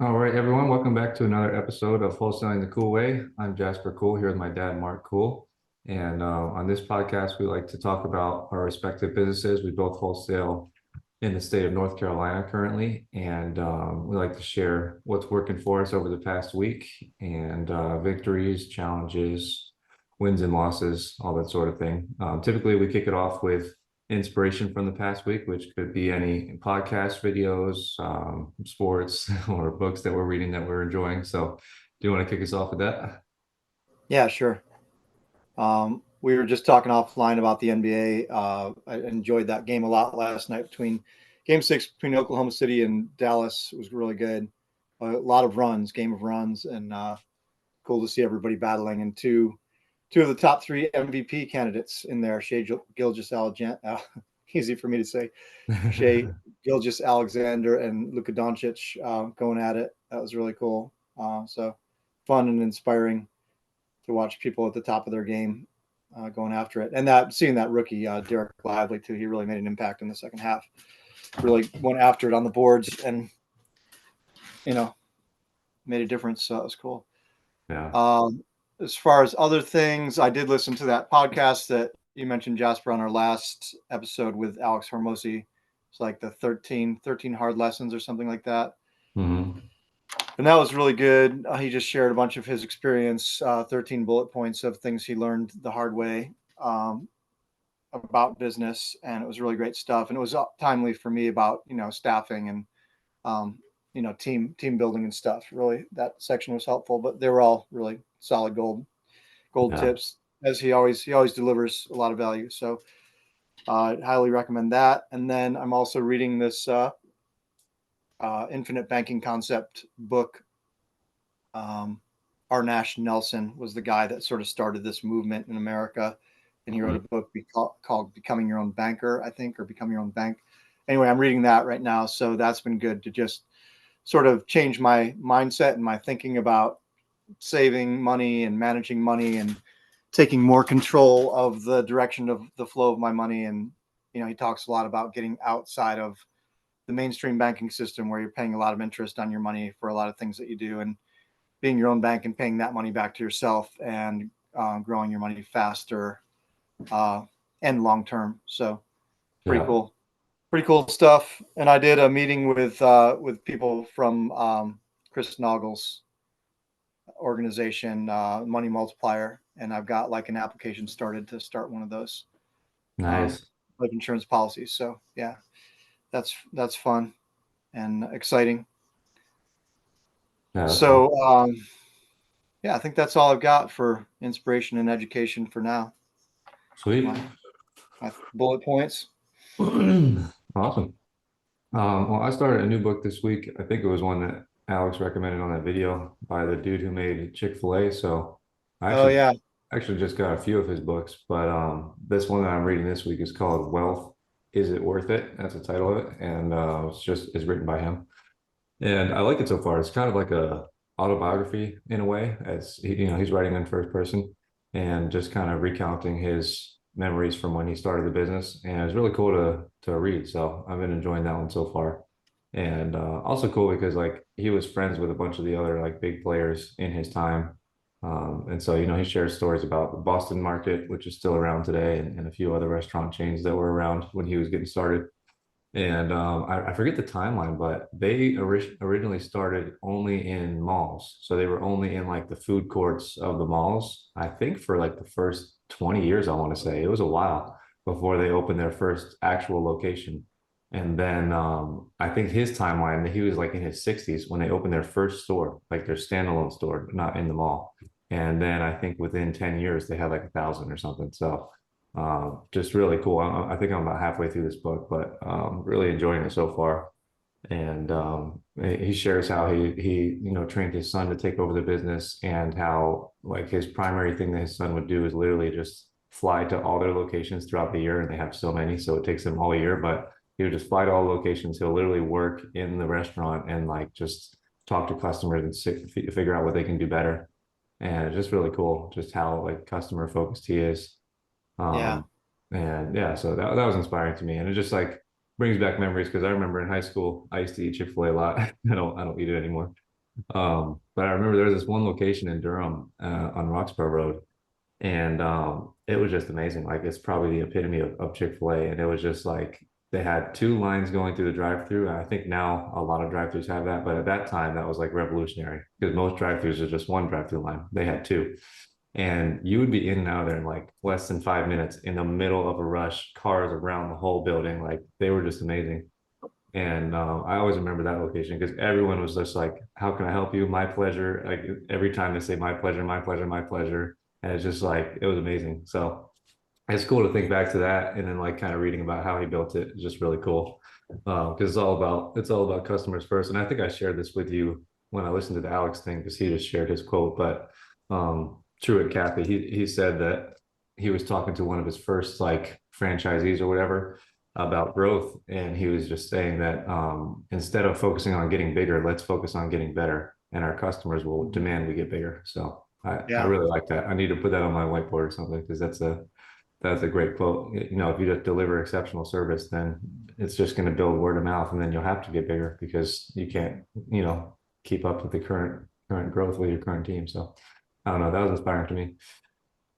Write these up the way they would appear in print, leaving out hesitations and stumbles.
All right, everyone, welcome back to another episode of Wholesaling the Cool Way. I'm Jasper Cool here with my dad, Mark Cool. And on this podcast, we like to talk about our respective businesses. We both wholesale in the state of North Carolina currently, and we like to share what's working for us over the past week and victories, challenges, wins and losses, all that sort of thing. Typically, we kick it off with inspiration from the past week, which could be any podcast videos, sports, or books that we're reading that we're enjoying. So, do you want to kick us off with that? Yeah, sure. We were just talking offline about the NBA. I enjoyed that game a lot last night between game six between Oklahoma City and Dallas. It was really good. A lot of runs, game of runs, and cool to see everybody battling. And two of the top three MVP candidates in there, Gilgis Alexander, easy for me to say, Shea Gilgis Alexander and Luka Doncic going at it. That was really cool. So fun and inspiring to watch people at the top of their game going after it. And that seeing that rookie Derek Lively too, he really made an impact in the second half. Really went after it on the boards and you know made a difference. So it was cool. Yeah. Um, as far as other things, I did listen to that podcast that you mentioned, Jasper, on our last episode with Alex Hormozy. It's like the 13 hard lessons or something like that. Hmm. And that was really good. He just shared a bunch of his experience, 13 bullet points of things he learned the hard way um, about business. And it was really great stuff. And it was timely for me about, staffing and, um, team building and stuff. Really, that section was helpful, but they were all really solid gold Yeah. tips as he always delivers a lot of value. So I'd highly recommend that. And then I'm also reading this infinite banking concept book. R. Nash Nelson was the guy that sort of started this movement in America, and he wrote a book called "Becoming Your Own Banker," I think, or "Become Your Own Bank." Anyway, I'm reading that right now, so that's been good to just sort of change my mindset and my thinking about saving money and managing money and taking more control of the direction of the flow of my money. And he talks a lot about getting outside of the mainstream banking system where you're paying a lot of interest on your money for a lot of things that you do, and being your own bank and paying that money back to yourself and growing your money faster uh, and long term. So pretty Yeah. cool, pretty cool stuff. And I did a meeting with people from Chris Nagel's organization, Money Multiplier, and I've got like an application started to start one of those um, Nice. life insurance policies. So yeah, that's fun and exciting. Yeah, that's So awesome. yeah, I think that's all I've got for inspiration and education for now. Sweet. My bullet points. Awesome. Well, I started a new book this week. I think it was one that Alex recommended on that video by the dude who made Chick-fil-A. So I Oh actually yeah, actually just got a few of his books, but this one that I'm reading this week is called Wealth. Is It Worth It? That's the title of it, and it's written by him, and I like it so far. It's kind of like a autobiography in a way, as he's writing in first person and just kind of recounting his memories from when he started the business, and it's really cool to read. So I've been enjoying that one so far, and also cool because like he was friends with a bunch of the other like big players in his time, and so he shares stories about the Boston market, which is still around today, and a few other restaurant chains that were around when he was getting started. And I forget the timeline, but they originally started only in malls. So they were only in like the food courts of the malls, I think for like the first 20 years, I want to say. It was a while before they opened their first actual location. And then I think his timeline, he was like in his 60s when they opened their first store, like their standalone store, not in the mall. And then I think within 10 years, they had like 1,000 or something. So just really cool. I think I'm about halfway through this book, but really enjoying it so far. And he shares how he trained his son to take over the business, and how like his primary thing that his son would do is literally just fly to all their locations throughout the year, and they have so many, so it takes him all year. But he would just fly to all locations. He'll literally work in the restaurant and like just talk to customers and figure out what they can do better. And it's just really cool, just how like customer focused he is. yeah, um, and yeah, so that was inspiring to me, and it just like brings back memories because I remember in high school I used to eat Chick-fil-A a lot. I don't eat it anymore. But I remember there was this one location in Durham on Roxborough Road, and it was just amazing. Like it's probably the epitome of Chick-fil-A. And it was just like they had two lines going through the drive-through. And I think now a lot of drive-throughs have that, but at that time that was like revolutionary because most drive-throughs are just one drive-through line. They had two. And you would be in and out of there in like less than 5 minutes in the middle of a rush, cars around the whole building. Like they were just amazing. And I always remember that location because everyone was just like, "How can I help you? My pleasure." Like every time they say, "My pleasure, my pleasure, my pleasure," and it's just like it was amazing. So it's cool to think back to that, and then like kind of reading about how he built it is just really cool because it's all about customers first. And I think I shared this with you when I listened to the Alex thing because he just shared his quote. But Truett, Cathy, he said that he was talking to one of his first like franchisees or whatever about growth, and he was just saying that instead of focusing on getting bigger, let's focus on getting better, and our customers will demand we get bigger. So I Yeah. really like that. I need to put that on my whiteboard or something because that's a great quote. You know, if you just deliver exceptional service, then it's just going to build word of mouth, and then you'll have to get bigger because you can't, keep up with the current growth with your current team. So I don't know. That was inspiring to me.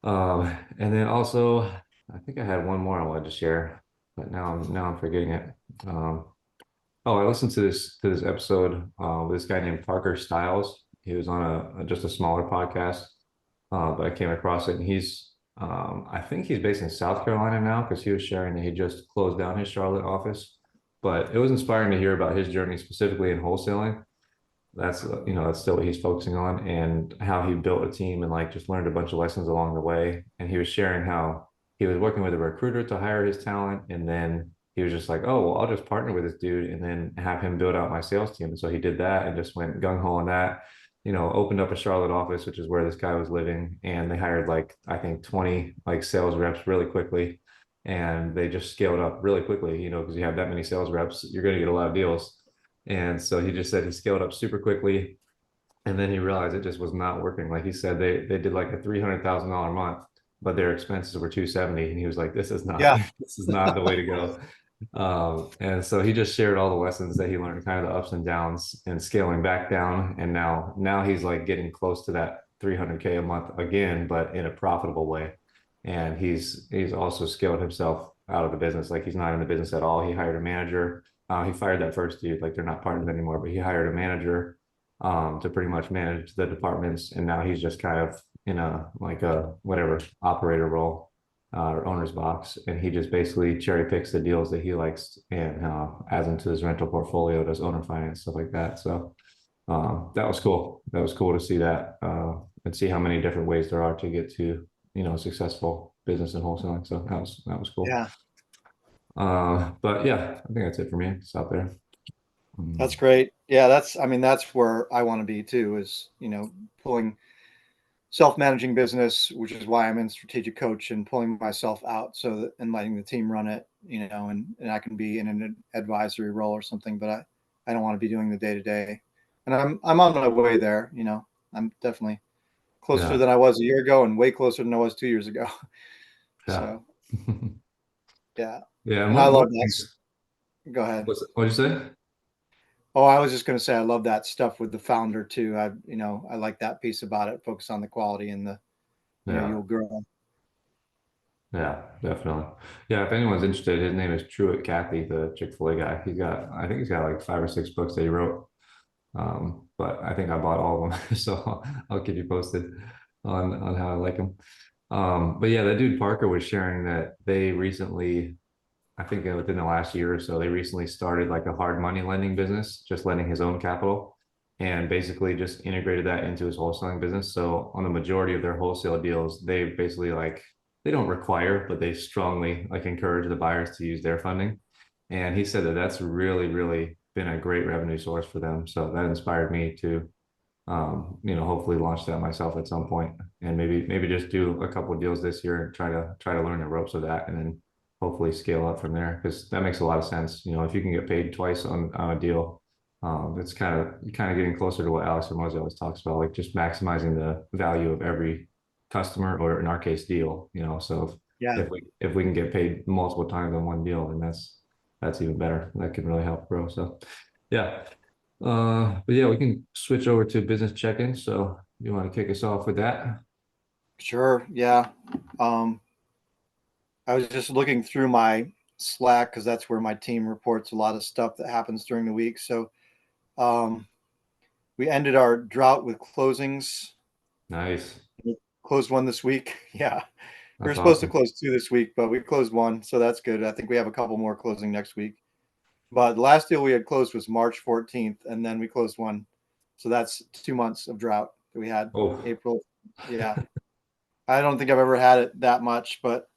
And then also, I think I had one more I wanted to share, but now I'm forgetting it. Um, oh, I listened to this episode with this guy named Parker Stiles. He was on just a smaller podcast, but I came across it, and I think he's based in South Carolina now because he was sharing that he just closed down his Charlotte office. But it was inspiring to hear about his journey specifically in wholesaling. That's still what he's focusing on, and how he built a team and like just learned a bunch of lessons along the way. And he was sharing how he was working with a recruiter to hire his talent, and then he was just like, "Oh, well, I'll just partner with this dude and then have him build out my sales team." And so he did that and just went gung ho on that. Opened up a Charlotte office, which is where this guy was living, and they hired like I think 20 like sales reps really quickly, and they just scaled up really quickly. Because you have that many sales reps, you're going to get a lot of deals. And so he just said he scaled up super quickly, and then he realized it just was not working. Like he said, they did like a $300,000 a month, but their expenses were 270, and he was like, "This is not Yeah. this is not the way to go." And so he just shared all the lessons that he learned, kind of the ups and downs, and scaling back down. And now he's like getting close to that 300K a month again, but in a profitable way. And he's also scaled himself out of the business. Like he's not in the business at all. He hired a manager. He fired that first dude. Like they're not partners anymore, but he hired a manager to pretty much manage the departments. And now he's just kind of in a like a whatever operator role or owner's box. And he just basically cherry picks the deals that he likes and adds into his rental portfolio, does owner finance, stuff like that. So that was cool. That was cool to see that and see how many different ways there are to get to, successful business and wholesaling. So that was cool. Yeah. But yeah, I think that's it for me. Stop there. That's Mm, great. Yeah. I mean, that's where I want to be too, is, pulling self-managing business, which is why I'm in strategic coach and pulling myself out and letting the team run it, and I can be in an advisory role or something, but I don't want to be doing the day to day. And I'm on my way there. I'm definitely closer yeah, than I was a year ago and way closer than I was 2 years ago. yeah. So yeah. Yeah, and And I one love of the that. things, Go ahead. what'd you say? Oh, I was just going to say, I love that stuff with the founder too. I like that piece about it. Focus on the quality and Yeah, you'll grow. yeah, definitely. Yeah, if anyone's interested, his name is Truett Cathy, the Chick-fil-A guy. I think he's got like 5 or 6 books that he wrote. But I think I bought all of them, so I'll keep you posted on how I like them. But yeah, that dude Parker was sharing that they recently, I think within the last year or so, they recently started like a hard money lending business, just lending his own capital, and basically just integrated that into his wholesaling business. So on the majority of their wholesale deals, they basically like they don't require, but they strongly like encourage the buyers to use their funding. And he said that that's really, really been a great revenue source for them. So that inspired me to hopefully launch that myself at some point, and maybe just do a couple of deals this year and try to learn the ropes of that, and then hopefully scale up from there because that makes a lot of sense. If you can get paid twice on a deal, it's kind of getting closer to what Alex Ramosi always talks about, like just maximizing the value of every customer, or in our case, deal. So Yeah. if we can get paid multiple times on one deal, then that's even better. That can really help grow. So yeah. But yeah, we can switch over to business check-in. So you want to kick us off with that? Sure. Yeah. Um, I was just looking through my Slack because that's where my team reports a lot of stuff that happens during the week. So um, we ended our drought with closings. Nice. We closed one this week. Yeah. We were That's supposed to awesome. close two this week, but we closed one. So that's good. I think we have a couple more closing next week. But the last deal we had closed was March 14th, and then we closed one. So that's 2 months of drought that we had. Oh, April. Yeah. I don't think I've ever had it that much, but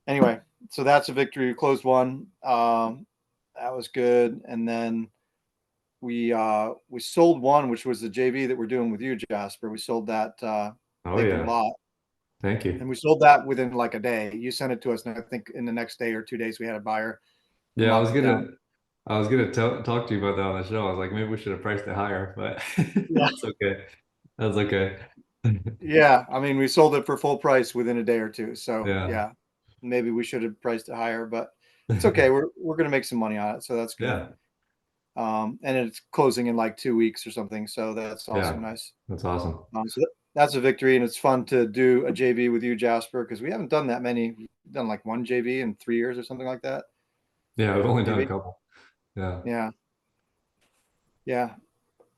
anyway, so that's a victory. We closed one. That was good. And then we sold one, which was the JV that we're doing with you, Jasper. We sold that oh vacant yeah. lot, Thank and you. we sold that within like a day. You sent it to us, and I think in the next day or 2 days we had a buyer and Yeah, locked it down. I was gonna talk to you about that on the show. I was like, maybe we should have priced it higher, but Yeah, that's okay. That's okay. yeah. I mean, we sold it for full price within a day or two. So Yeah. yeah, maybe we should have priced it higher, but it's okay. We're gonna make some money on it, so that's good. Yeah. And it's closing in like 2 weeks or something, so that's also Yeah. nice. That's awesome. That's a victory, and it's fun to do a JV with you, Jasper, because we haven't done that many. We've done like one JV in 3 years or something like that, Yeah, I've only done a maybe. couple. Yeah. Yeah, yeah.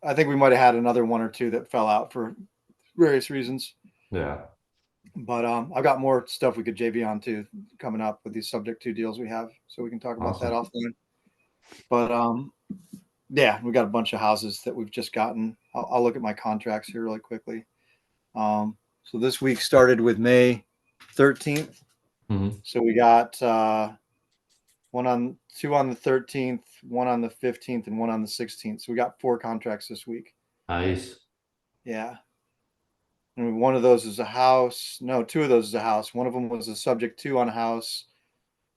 I think we might have had another one or two that fell out for various reasons, Yeah. but I've got more stuff we could JV on too coming up with these subject to deals we have, so we can talk about that Awesome. offline. But yeah, we got a bunch of houses that we've just gotten. I'll look at my contracts here really quickly. So this week started with May 13th. Hmm. So we got two on the 13th, one on the 15th, and one on the 16th. So we got 4 contracts this week. Nice. Yeah. And one of those is a house. No, two of those is a house. One of them was a subject to on a house,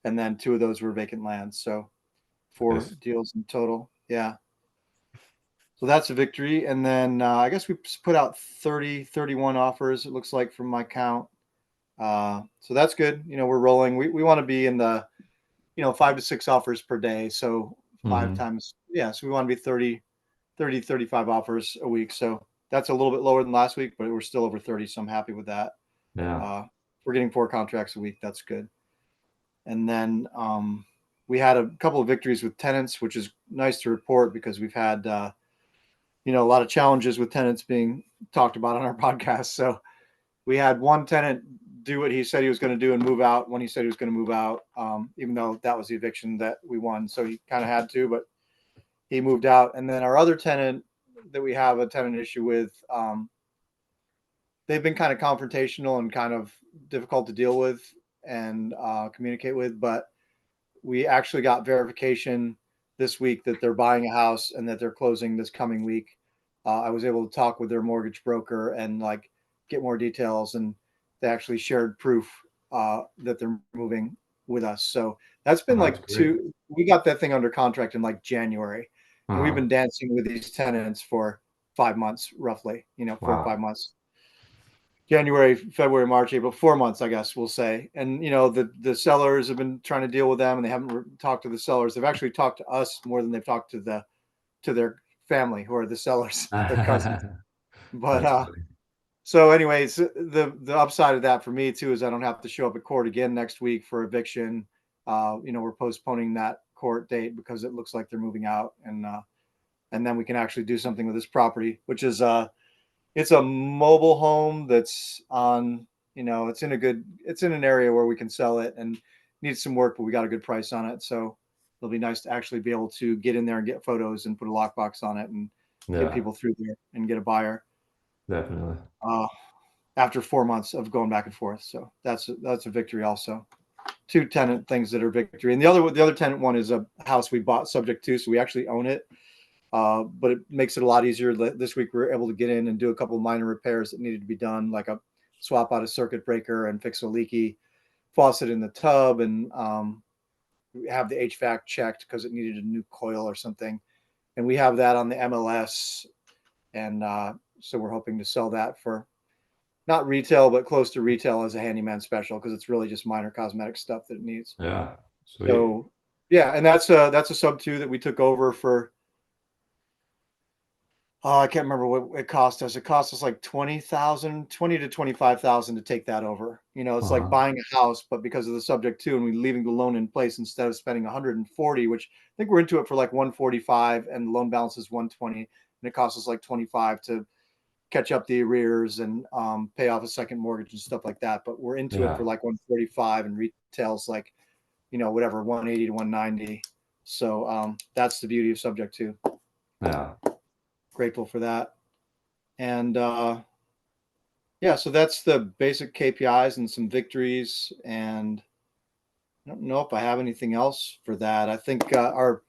and then two of those were vacant lands. So 4 Nice. deals in total. Yeah. So that's a victory. And then I guess we put out 31 offers, it looks like from my count. So that's good. We're rolling. We want to be in the 5 to 6 offers per day. So five Hmm. times, yeah. So we want to be 35 offers a week. So that's a little bit lower than last week, but we're still over 30. So I'm happy with that. Yeah. Uh, we're getting 4 contracts a week. That's good. And then we had a couple of victories with tenants, which is nice to report because we've had, a lot of challenges with tenants being talked about on our podcast. So we had one tenant do what he said he was going to do and move out when he said he was going to move out, even though that was the eviction that we won. So he kind of had to, but he moved out. And then our other tenant that we have a tenant issue with, they've been kind of confrontational and kind of difficult to deal with and communicate with. But we actually got verification this week that they're buying a house and that they're closing this coming week. I was able to talk with their mortgage broker and like get more details, and they actually shared proof that they're moving with us. So that's been Oh, that's like great. two. We got that thing under contract in like January, and we've Uh-huh. been dancing with these tenants for 5 months, roughly. 4 or 5 months. January, February, March, April, 4 months, I guess we'll say. And the sellers have been trying to deal with them, and they haven't talked to the sellers. They've actually talked to us more than they've talked to their family, who are the sellers, their cousins. But That's funny. so, anyways, the upside of that for me too is I don't have to show up at court again next week for eviction. We're postponing that court date because it looks like they're moving out, and then we can actually do something with this property, which is it's a mobile home that's on, it's in an area where we can sell it and needs some work, but we got a good price on it. So it'll be nice to actually be able to get in there and get photos and put a lockbox on it and get Yeah, people through there and get a buyer definitely. uh, after 4 months of going back and forth. So that's a victory also. Two tenant things that are victory. And the other tenant one is a house we bought subject to. So we actually own it. But it makes it a lot easier. This week we were able to get in and do a couple of minor repairs that needed to be done, like a swap out a circuit breaker and fix a leaky faucet in the tub, and have the HVAC checked because it needed a new coil or something. And we have that on the MLS, and so we're hoping to sell that for not retail, but close to retail as a handyman special because it's really just minor cosmetic stuff that it needs. Yeah, sweet. So yeah, and that's a sub two that we took over for Oh, I can't remember what it cost us. It cost us like 20,000, 20 to 25,000 to take that over. It's like Uh-huh. buying a house, but because of the subject to, and we leaving the loan in place instead of spending 140, which I think we're into it for like 145 and the loan balance is 120. And it costs us like 25 to catch up the arrears and pay off a second mortgage and stuff like that. But we're into it for Yeah. like 145 and retails like, whatever, 180 to 190. So that's the beauty of subject to. Yeah. Grateful for that. And yeah, so that's the basic KPIs and some victories. And I don't know if I have anything else for that. I think our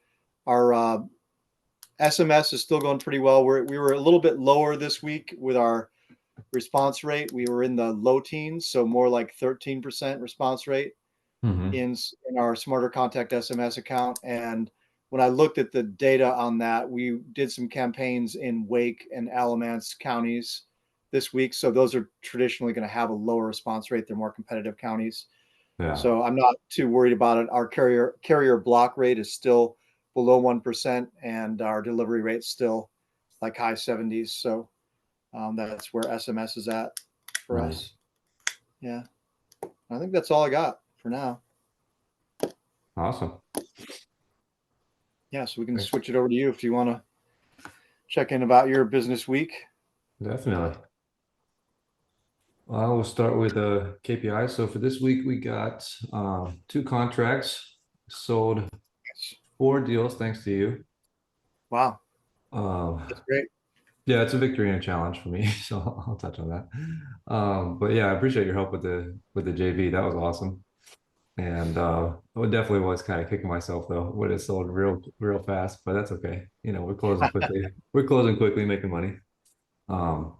SMS is still going pretty well. We were a little bit lower this week with our response rate. We were in the low teens, so more like 13% response rate Hmm. in our Smarter Contact SMS account. And when I looked at the data on that, we did some campaigns in Wake and Alamance counties this week. So those are traditionally going to have a lower response rate. They're more competitive counties. Yeah. So I'm not too worried about it. Our carrier block rate is still below 1%, and our delivery rate still like high 70s. So that's where SMS is at for Nice. us. Yeah, I think that's all I got for now. Awesome. Yeah, so we can Okay. switch it over to you if you want to check in about your business week. Definitely. Well, we'll start with KPI. So for this week, we got two contracts, sold four deals, thanks to you. Wow, Uh, that's great. yeah, it's a victory and a challenge for me, so I'll touch on that. But yeah, I appreciate your help with the JV. That was awesome. And it definitely was kind of kicking myself though when it sold real fast, but that's okay. We're closing quickly. We're closing quickly, making money. Um,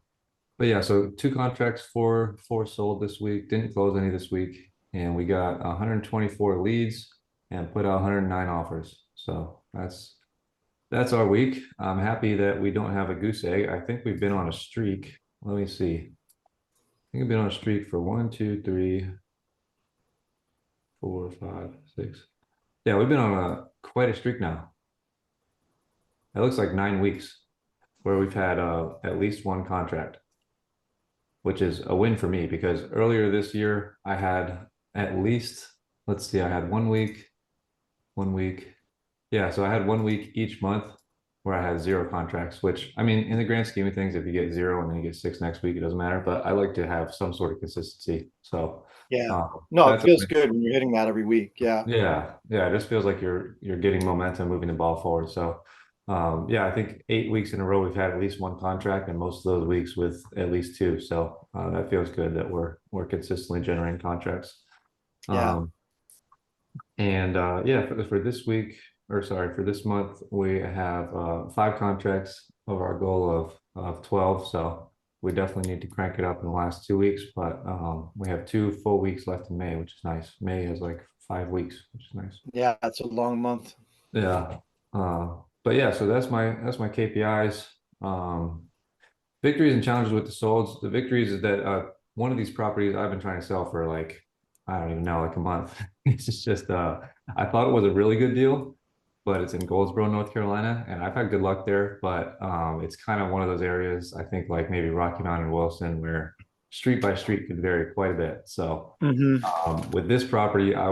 but yeah, so two contracts, four sold this week. Didn't close any this week, and we got 124 leads and put out 109 offers. So that's our week. I'm happy that we don't have a goose egg. I think we've been on a streak. Let me see. I think we've been on a streak for one, two, three, four, five, six. Yeah, we've been on a quite a streak now. It looks like 9 weeks where we've had at least one contract, which is a win for me because earlier this year I had at least, let's see, I had 1 week, 1 week. Yeah, so I had 1 week each month where I had zero contracts, which I mean, in the grand scheme of things, if you get zero and then you get six next week, it doesn't matter. But I like to have some sort of consistency. So Yeah. uh, No, it that's feels good when you're hitting that every week. Yeah. yeah, yeah. It just feels like you're getting momentum, moving the ball forward. So yeah, I think 8 weeks in a row we've had at least one contract, and most of those weeks with at least two. So that feels good that we're consistently generating contracts. Yeah. Um, and yeah, for this week, or sorry, for this month, we have five contracts of our goal of 12. So we definitely need to crank it up in the last 2 weeks. But we have 2 full weeks left in May, which is nice. May has like 5 weeks, which is nice. Yeah. It's a long month. Yeah. But yeah, so that's my KPIs. Um, Victories and challenges with the solds. The victories is that one of these properties I've been trying to sell for like I don't even know, like a month. It's just I thought it was a really good deal, but it's in Goldsboro, North Carolina, and I've had good luck there. But it's kind of one of those areas I think like maybe Rocky Mountain and Wilson where street by street could vary quite a bit. So Hmm. with this property, I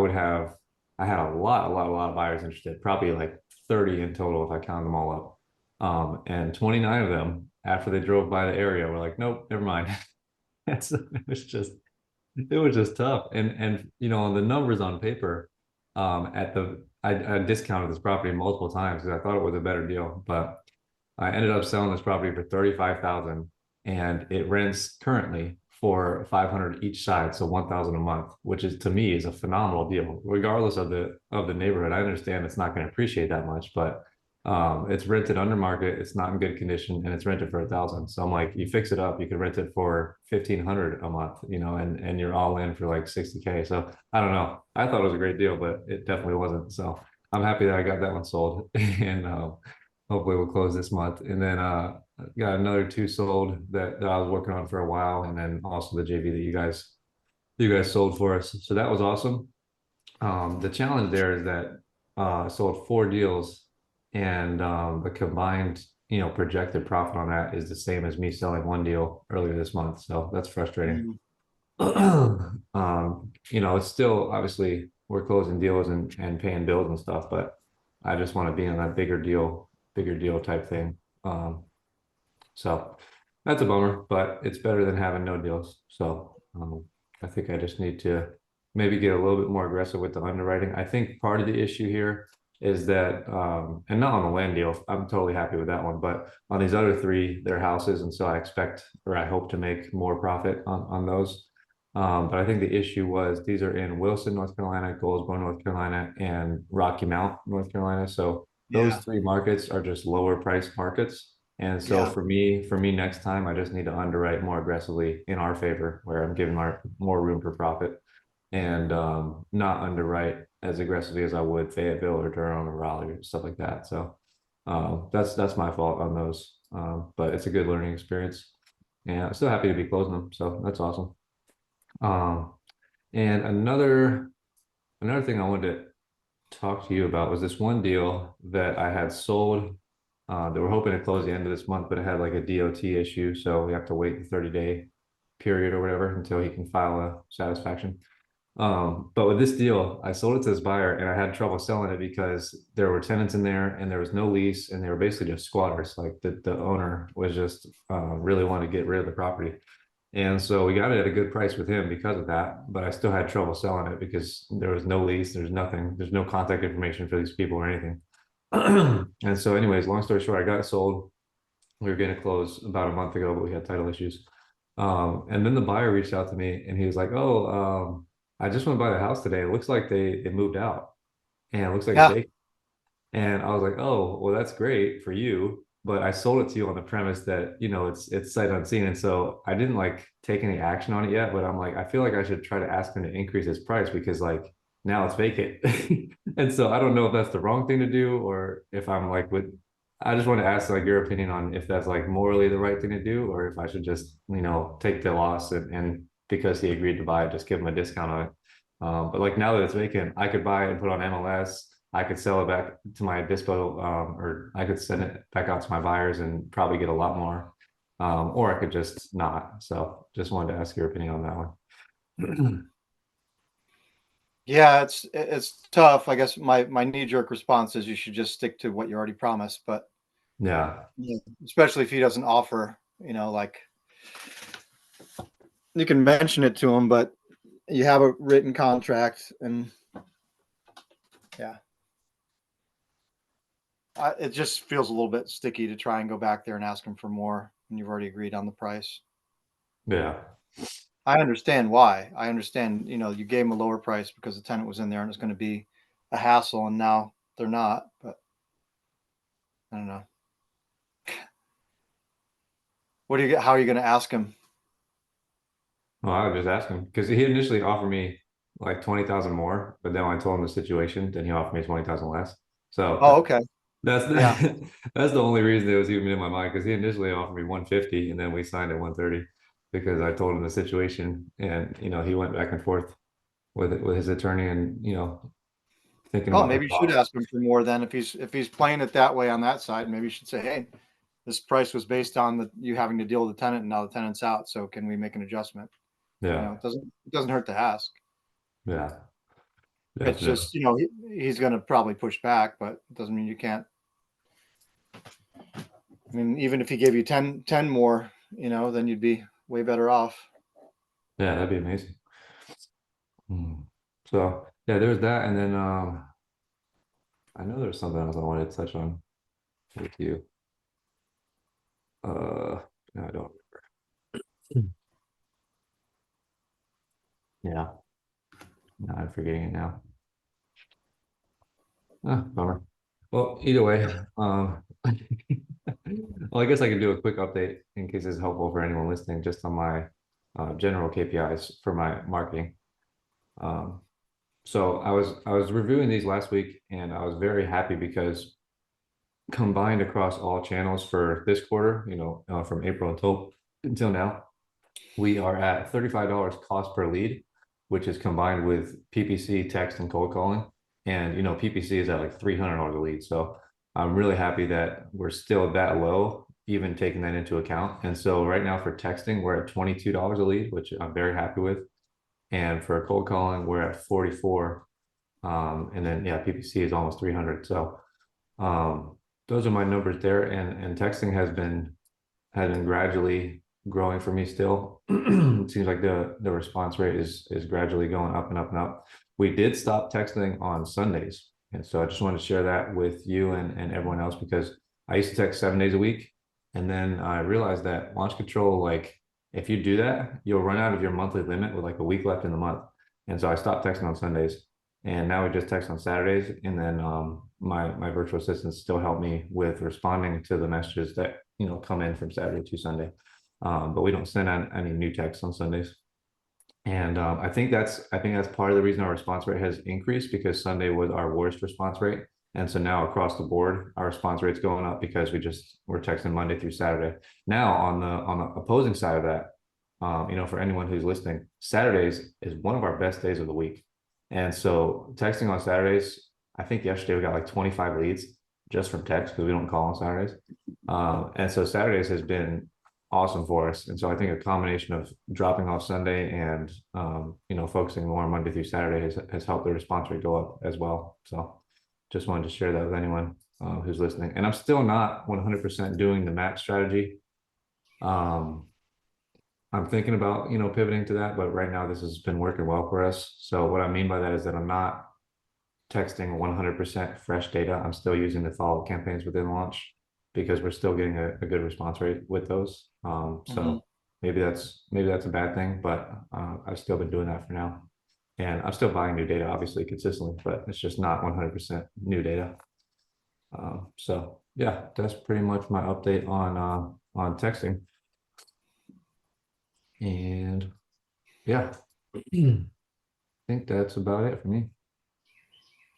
had a lot of buyers interested, probably like 30 in total if I count them all up. And 29 of them, after they drove by the area, were like, nope, never mind. It was just tough. And the numbers on paper, I discounted this property multiple times because I thought it was a better deal, but I ended up selling this property for 35,000 and it rents currently for 500 each side, so 1,000 a month, which is to me is a phenomenal deal, regardless of the neighborhood. I understand it's not going to appreciate that much, but it's rented under market, it's not in good condition, and it's rented for 1,000. So I'm like, you fix it up, you could rent it for 1,500 a month, and you're all in for like 60K. So I don't know. I thought it was a great deal, but it definitely wasn't. So I'm happy that I got that one sold. And hopefully we'll close this month. And then got another two sold that I was working on for a while, and then also the JV that you guys sold for us. So that was awesome. The challenge there is that I sold four deals, and the combined projected profit on that is the same as me selling one deal earlier this month. So that's frustrating. Mm. It's still obviously we're closing deals and paying bills and stuff, but I just want to be in that bigger deal type thing. So that's a bummer, but it's better than having no deals. So I think I just need to maybe get a little bit more aggressive with the underwriting. I think part of the issue here is that, and not on the land deal, I'm totally happy with that one, but on these other three, they're houses. And so I expect, or I hope to make more profit on those. But I think the issue was these are in Wilson, North Carolina, Goldsboro, North Carolina, and Rocky Mount, North Carolina. So those Yeah. three markets are just lower price markets. And so Yeah. for me next time, I just need to underwrite more aggressively in our favor, where I'm giving more room for profit and not underwrite as aggressively as I would Fayetteville or Durham or Raleigh or stuff like that. So that's my fault on those. But it's a good learning experience. And I'm still happy to be closing them. So that's awesome. Um, and another thing I wanted to talk to you about was this one deal that I had sold that we're hoping to close the end of this month, but it had like a DOT issue, so we have to wait the 30-day period or whatever until he can file a satisfaction. But with this deal, I sold it to this buyer and I had trouble selling it because there were tenants in there and there was no lease and they were basically just squatters. Like the owner was just really wanted to get rid of the property. And so we got it at a good price with him because of that, but I still had trouble selling it because there was no lease, there's nothing, there's no contact information for these people or anything. And so, anyways, long story short, I got it sold. We were going to close about a month ago, but we had title issues. And then the buyer reached out to me and he was like, "Oh, I just went by the house today. It looks like they moved out and it looks like it's Yeah. vacant." And I was like, "Oh, well, that's great for you, but I sold it to you on the premise that, it's sight unseen." And so I didn't like take any action on it yet, but I'm like, I feel like I should try to ask him to increase his price because like now it's vacant. And so I don't know if that's the wrong thing to do or if I'm like I just want to ask like your opinion on if that's like morally the right thing to do or if I should just, take the loss and because he agreed to buy it, just give him a discount on it. But like now that it's vacant, I could buy it and put it on MLS. I could sell it back to my dispo, or I could send it back out to my buyers and probably get a lot more. Or I could just not. So just wanted to ask your opinion on that one. Yeah, it's tough. I guess my knee-jerk response is you should just stick to what you already promised, but Yeah. yeah, especially if he doesn't offer, like you can mention it to him, but you have a written contract and yeah, it just feels a little bit sticky to try and go back there and ask him for more when you've already agreed on the price. Yeah. I understand why. I understand, you gave him a lower price because the tenant was in there and it's going to be a hassle and now they're not, but I don't know. How are you going to ask him? Well, I would just ask him because he initially offered me like 20,000 more, but then when I told him the situation, then he offered me 20,000 less. So Oh, okay. that's Yeah. that's the only reason it was even in my mind because he initially offered me 150 and then we signed at 130 because I told him the situation and he went back and forth with his attorney and thinking Oh, about the maybe you should cost. ask him for more then if he's playing it that way on that side. Maybe you should say, "Hey, this price was based on you having to deal with the tenant and now the tenant's out, so can we make an adjustment?" Yeah, It doesn't hurt to ask. yeah, It's definitely. just, he's going to probably push back, but it doesn't mean you can't. I mean, even if he gave you 10 more, then you'd be way better off. Yeah, that'd be amazing. Hmm. So yeah, there's that, and then I know there's something else I wanted to touch on with you. No, I don't. Hmm. Yeah, no, I'm forgetting it now. Ah, bummer. Well, either way, well, I guess I could do a quick update in case it's helpful for anyone listening, just on my general KPIs for my marketing. Um, so I was reviewing these last week, and I was very happy because combined across all channels for this quarter, from April until now, we are at $35 cost per lead, which is combined with PPC, text, and cold calling. And PPC is at like $300 a lead. So I'm really happy that we're still that low, even taking that into account. And so right now for texting, we're at $22 a lead, which I'm very happy with. And for cold calling, we're at 44. And then yeah, PPC is almost 300. So those are my numbers there. And texting has been gradually growing for me still. It seems like the response rate is gradually going up and up and up. We did stop texting on Sundays. And so I just wanted to share that with you and everyone else because I used to text 7 days a week. And then I realized that launch control, like if you do that, you'll run out of your monthly limit with like a week left in the month. And so I stopped texting on Sundays. And now we just text on Saturdays. And then my virtual assistants still help me with responding to the messages that come in from Saturday to Sunday. But we don't send out any new texts on Sundays. And I think that's part of the reason our response rate has increased because Sunday was our worst response rate. And so now across the board, our response rate's going up because we're texting Monday through Saturday. Now on the opposing side of that, for anyone who's listening, Saturdays is one of our best days of the week. And so texting on Saturdays, I think yesterday we got like 25 leads just from text because we don't call on Saturdays. And so Saturdays has been awesome for us. And so I think a combination of dropping off Sunday and focusing more on Monday through Saturday has helped the response rate go up as well. So just wanted to share that with anyone who's listening. And I'm still not 100% doing the match strategy. I'm thinking about pivoting to that, but right now this has been working well for us. So what I mean by that is that I'm not texting 100% fresh data. I'm still using the follow-up campaigns within launch because we're still getting a good response rate with those. So maybe that's a bad thing, but I've still been doing that for now. And I'm still buying new data, obviously, consistently, but it's just not 100% new data. So yeah, that's pretty much my update on texting. And yeah, I think that's about it for me.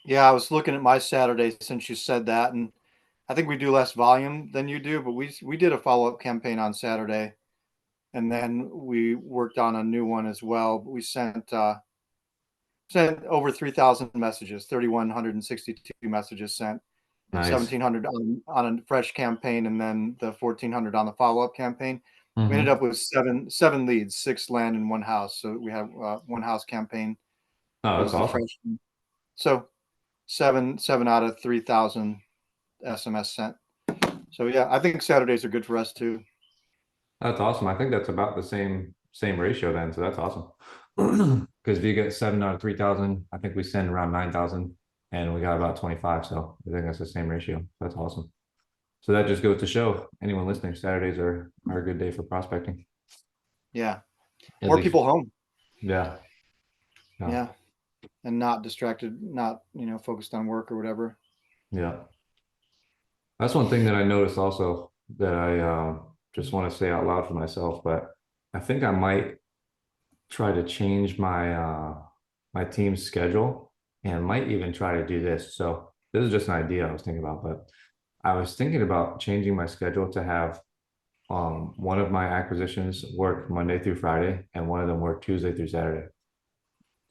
Yeah, I was looking at my Saturday since you said that, and I think we do less volume than you do, but we did a follow-up campaign on Saturday, and then we worked on a new one as well. But we sent over 3,000 messages, 3,162 messages sent, Nice. 1,700 on a fresh campaign, and then the 1,400 on the follow-up campaign. We ended Hmm. up with seven leads, 6 land and 1 house. So we have one house campaign Oh, that's was the awesome. fresh one. So seven out of 3,000 SMS sent. So yeah, I think Saturdays are good for us too. That's awesome. I think that's about the same ratio then. So that's awesome. Because if you get 7 out of 3,000, I think we send around 9,000 and we got about 25. So I think that's the same ratio. That's awesome. So that just goes to show anyone listening, Saturdays are a good day for prospecting. Yeah, At more least, people home. yeah. Yeah. Yeah, and not distracted, not focused on work or whatever. Yeah. That's one thing that I noticed also that I just want to say out loud for myself, but I think I might try to change my team's schedule and might even try to do this. So this is just an idea I was thinking about, but I was thinking about changing my schedule to have one of my acquisitions work Monday through Friday and one of them work Tuesday through Saturday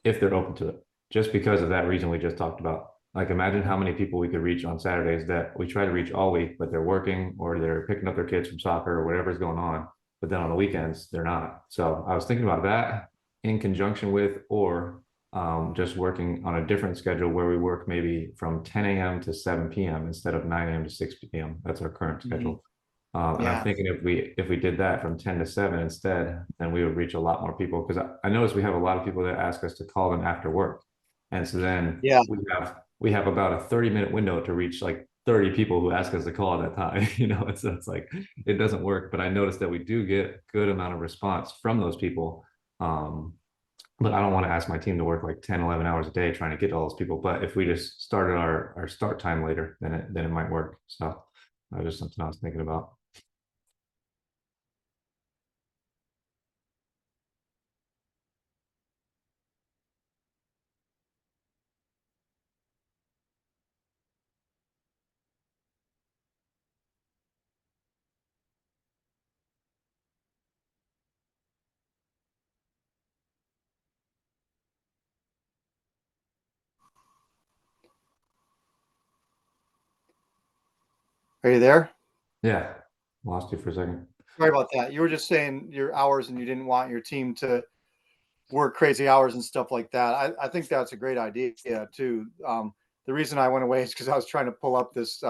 if they're open to it. Just because of that reason we just talked about. Like imagine how many people we could reach on Saturdays that we try to reach all week, but they're working or they're picking up their kids from soccer or whatever's going on. But then on the weekends, they're not. So I was thinking about that in conjunction with, or just working on a different schedule where we work maybe from 10 a.m. to 7 p.m. instead of 9 a.m. to 6 p.m. That's our current Mm-hmm. schedule. And I'm Yeah, thinking if we did that from 10 to 7 instead, then we would reach a lot more people. Because I notice we have a lot of people that ask us to call them after work. And so then yeah, we have about a 30-minute window to reach like 30 people who ask us to call at that time. It's like it doesn't work. But I noticed that we do get a good amount of response from those people. But I don't want to ask my team to work like 10, 11 hours a day trying to get to all those people. But if we just started our start time later, then it might work. So that was just something I was thinking about. Are you there? Yeah, lost you for a second. Sorry about that. You were just saying your hours and you didn't want your team to work crazy hours and stuff like that. I think that's a great idea too. The reason I went away is because I was trying to pull up this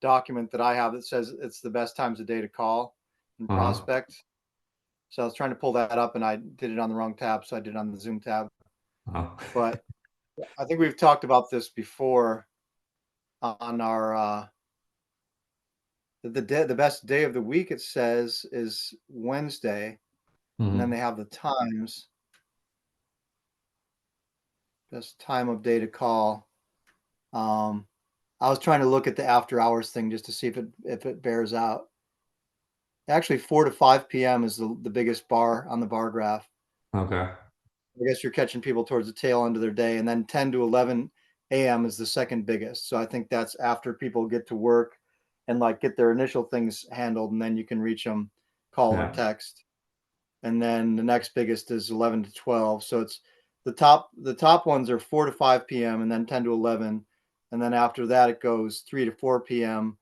document that I have that says it's the best times of day to call and Uh-huh. prospect. So I was trying to pull that up and I did it on the wrong tab. So I did it on the Zoom tab. Uh-huh. But I think we've talked about this before on our the best day of the week it says is Wednesday, and then Hmm. they have the times. Best time of day to call. Um, I was trying to look at the after hours thing just to see if it bears out. Actually, 4 to 5 p.m. is the biggest bar on the bar graph. Okay. I guess you're catching people towards the tail end of their day, and then 10 to 11 a.m. is the second biggest. So I think that's after people get to work and like get their initial things handled, and then you can reach them, call or Yeah. text. And then the next biggest is 11 to 12. So it's the top ones are 4 to 5 p.m. and then 10 to 11, and then after that it goes 3 to 4 p.m.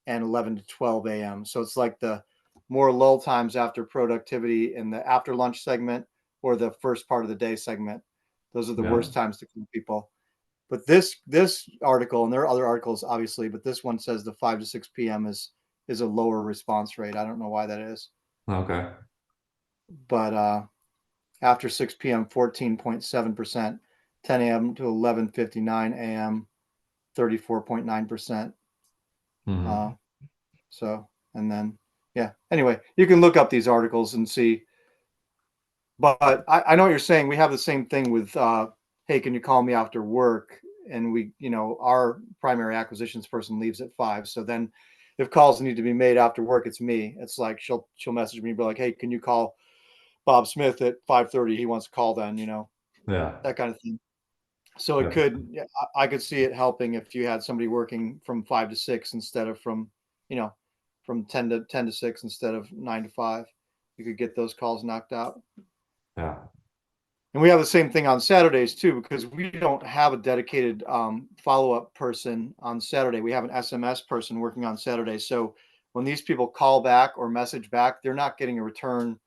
and 11 to 12 a.m. So it's like the more lull times after productivity in the after lunch segment or the first part of the day segment. Those are the Yeah. worst times to call people. But this article, and there are other articles obviously, but this one says the 5 to 6 p.m. is a lower response rate. I don't know why that is, Okay. but after 6 p.m., 14.7%, 10 a.m. to 11:59 a.m., 34.9%. Uh, Hmm. so, and then, yeah, anyway, you can look up these articles and see. But I know what you're saying. We have the same thing with, hey, can you call me after work? And our primary acquisitions person leaves at 5. So then if calls need to be made after work, it's me. It's like she'll message me and be like, hey, can you call Bob Smith at 5:30? He wants to call then, Yeah. that kind of thing. So it Definitely. could, yeah, I could see it helping if you had somebody working from 5 to 6 instead of you know, from 10 to 6 instead of 9 to 5. You could get those calls knocked out. Yeah. And we have the same thing on Saturdays too, because we don't have a dedicated follow-up person on Saturday. We have an SMS person working on Saturday. So when these people call back or message back, they're not getting a return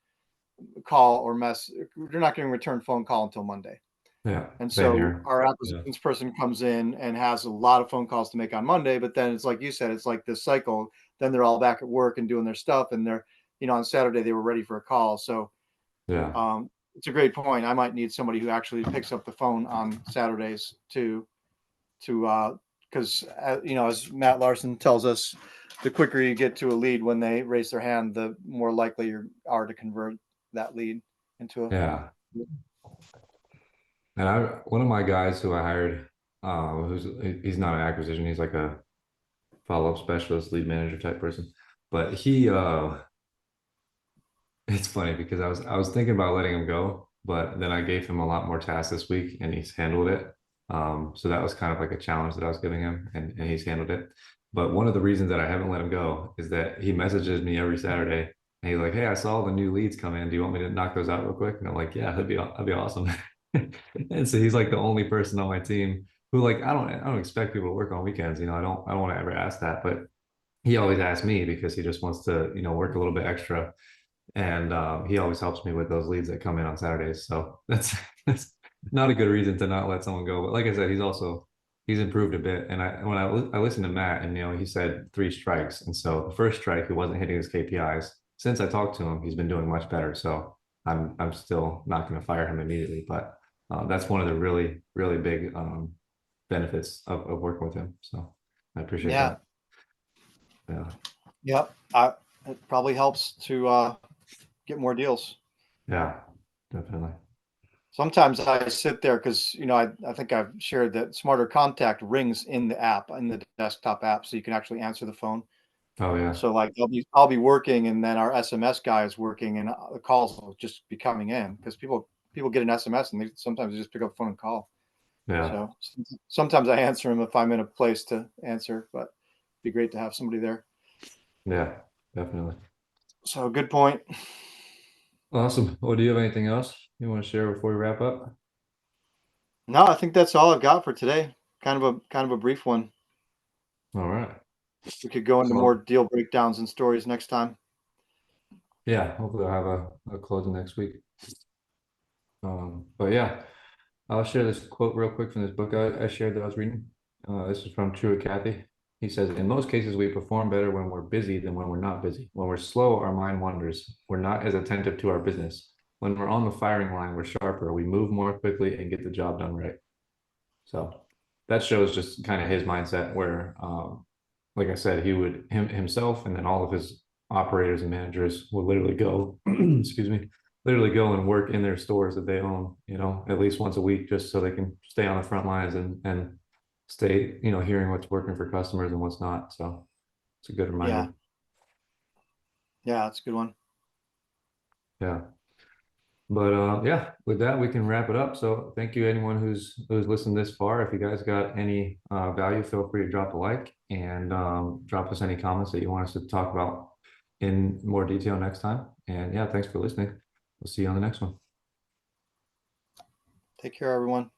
call or they're not getting a return phone call until Monday. Yeah. And Same so here. our Yeah. acquisitions person comes in and has a lot of phone calls to make on Monday, but then it's like you said, it's like this cycle. Then they're all back at work and doing their stuff, and they're, on Saturday they were ready for a call. So Yeah. it's a great point. I might need somebody who actually picks up the phone on Saturdays because as Matt Larson tells us, the quicker you get to a lead when they raise their hand, the more likely you are to convert that lead into a. Yeah. And one of my guys who I hired, he's not an acquisition, he's like a follow-up specialist, lead manager type person. But it's funny because I was thinking about letting him go, but then I gave him a lot more tasks this week and he's handled it. So that was kind of like a challenge that I was giving him and he's handled it. But one of the reasons that I haven't let him go is that he messages me every Saturday and he's like, "Hey, I saw the new leads come in. Do you want me to knock those out real quick?" And I'm like, "Yeah, that'd be awesome." And so he's like the only person on my team who, like, I don't expect people to work on weekends. I don't want to ever ask that, but he always asks me because he just wants to, work a little bit extra. And he always helps me with those leads that come in on Saturdays. So that's not a good reason to not let someone go. But like I said, he's improved a bit. And I listened to Matt, and he said 3 strikes. And so the first strike, he wasn't hitting his KPIs. Since I talked to him, he's been doing much better. So I'm still not going to fire him immediately, but that's one of the really really big benefits of working with him. So I appreciate Yeah. that. Yeah, Yep. It probably helps to get more deals. yeah, definitely. Sometimes I sit there because I think I've shared that Smarter Contact rings in the app, in the desktop app, so you can actually answer the phone. Oh yeah, So like I'll be working, and then our SMS guy is working, and the calls will just be coming in because people get an SMS and sometimes they just pick up the phone and call. yeah, So sometimes I answer them if I'm in a place to answer, but it'd be great to have somebody there. yeah, definitely. So good point. Awesome. Well, do you have anything else you want to share before we wrap up? No, I think that's all I've got for today. Kind of a brief one. All right. we could go into Well, more deal breakdowns and stories next time. yeah, hopefully I'll have a closing next week. But yeah, I'll share this quote real quick from this book I shared that I was reading. This is from Truett, Cathy. He says, in most cases, we perform better when we're busy than when we're not busy. When we're slow, our mind wanders. We're not as attentive to our business. When we're on the firing line, we're sharper. We move more quickly and get the job done right. So that shows just kind of his mindset where, like I said, he would himself and then all of his operators and managers would literally go, excuse me, literally go and work in their stores that they own, at least once a week, just so they can stay on the front lines and stay, hearing what's working for customers and what's not. So it's a good Yeah. reminder. Yeah, that's a good one. Yeah. But yeah, with that we can wrap it up. So thank you anyone who's listened this far. If you guys got any value, feel free to drop a like and drop us any comments that you want us to talk about in more detail next time. And yeah, thanks for listening. We'll see you on the next one. Take care, everyone.